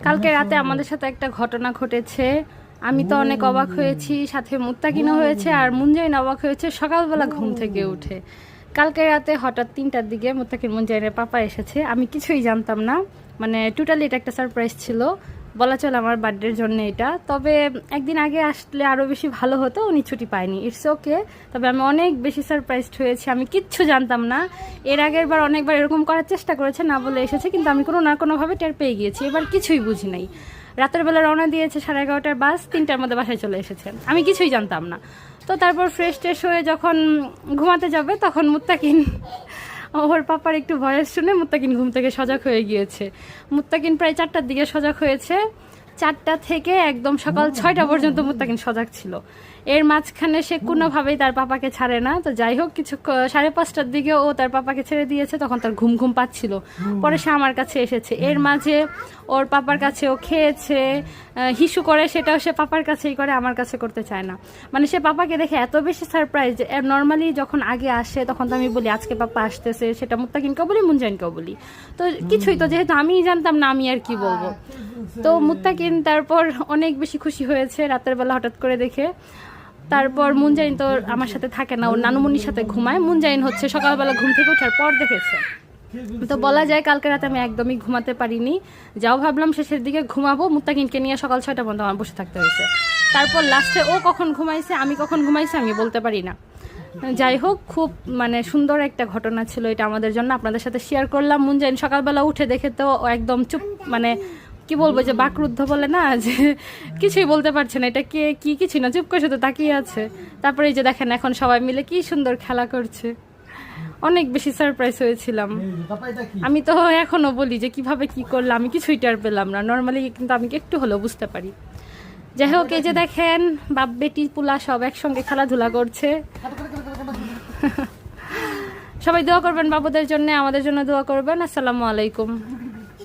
কালকে রাতে আমাদের সাথে একটা ঘটনা ঘটেছে। আমি তো অনেক অবাক হয়েছি, সাথে মুত্তাকিনও হয়েছে, আর মুনজাইন অবাক হয়েছে সকালবেলা ঘুম থেকে উঠে। কালকে রাতে হঠাৎ 3টার দিকে মুত্তাকিন মুনজাইনের পাপা এসেছে। আমি কিছুই জানতাম না, মানে টোটালি এটা একটা সারপ্রাইজ ছিল বলা চলে আমার বার্থডের জন্য এটা। তবে একদিন আগে আসলে আরও বেশি ভালো হতো, উনি ছুটি পায়নি, ইটস ওকে। তবে আমি অনেক বেশি সারপ্রাইজড হয়েছি, আমি কিচ্ছু জানতাম না। এর আগের বার অনেকবার এরকম করার চেষ্টা করেছে, না বলে এসেছে, কিন্তু আমি কোনো না কোনোভাবে টের পেয়ে গিয়েছি। এবার কিছুই বুঝি নাই। রাতের বেলা রওনা দিয়েছে 11:30টার বাস, 3টার মধ্যে বাসায় চলে এসেছে, আমি কিছুই জানতাম না। তো তারপর ফ্রেশ ট্রেশ হয়ে যখন ঘুমাতে যাবে তখন মুত্তাকিন ওর পাপার একটু ভয়েস শুনে মুত্তাকিন ঘুম থেকে সজাগ হয়ে গিয়েছে। মুত্তাকিন প্রায় 4টার দিকে সজাগ হয়েছে। 4টা থেকে একদম সকাল 6টা পর্যন্ত মুত্তাকিন সজাগ ছিল। এর মাঝখানে সে কোনোভাবেই তার পাপাকে ছাড়ে না। তো যাই হোক, কিছু 5:30টার দিকে ও তার পাপাকে ছেড়ে দিয়েছে, তখন তার ঘুম ঘুম পাচ্ছিল। পরে সে আমার কাছে এসেছে। এর মাঝে ওর পাপার কাছে ও খেয়েছে, হিসু করে, সেটাও সে পাপার কাছেই করে, আমার কাছে করতে চায় না। মানে সে পাপাকে দেখে এত বেশি সারপ্রাইজ। নর্মালি যখন আগে আসে তখন তো আমি বলি আজকে পাপা আসতেছে, সেটা মুত্তাকিনকেও বলি, মুনজাইনকেও বলি। তো কিছুই তো যেহেতু আমিই জানতাম না, আমি আর কি বলবো। তো মুত্তাকিন তারপর অনেক বেশি খুশি হয়েছে রাতের বেলা হঠাৎ করে দেখে। তারপর মুনজাইন তো আমার সাথে থাকে না, ওর নানুমনির সাথে ঘুমায়। মুনজাইন হচ্ছে সকালবেলা ঘুম থেকে ওঠার পর দেখেছে। তো বলা যায় কালকে রাতে আমি একদমই ঘুমাতে পারিনি। যাও ভাবলাম শেষের দিকে ঘুমাবো, মুত্তাকিনকে নিয়ে সকাল 6টা পর্যন্ত আমার বসে থাকতে হয়েছে। তারপর লাস্টে ও কখন ঘুমাইছে, আমি কখন ঘুমাইছি আমি বলতে পারি না। যাই হোক, খুব মানে সুন্দর একটা ঘটনা ছিল এটা আমাদের জন্য, আপনাদের সাথে শেয়ার করলাম। মুনজাইন সকালবেলা উঠে দেখে তো একদম চুপ, মানে কি বলবো, যে বাকরুদ্ধ বলে না, যে কিছুই বলতে পারছে না, এটা কে কি কিছু না, চুপ করে শুধু তাকিয়ে আছে। তারপরে এই যে দেখেন এখন সবাই মিলে কি সুন্দর খেলা করছে। অনেক বেশি সারপ্রাইজ হয়েছিলাম। আমি তো এখনো বলি যে কিভাবে কি করলাম, আমি কিছুই টের পেলাম না। নর্মালি কিন্তু আমি একটু হলেও বুঝতে পারি। যাই হোক, এই যে দেখেন বাপ বেটি পুলা সব একসঙ্গে খেলাধুলা করছে। সবাই দোয়া করবেন বাবুদের জন্য, আমাদের জন্য দোয়া করবেন। আসসালামু আলাইকুম।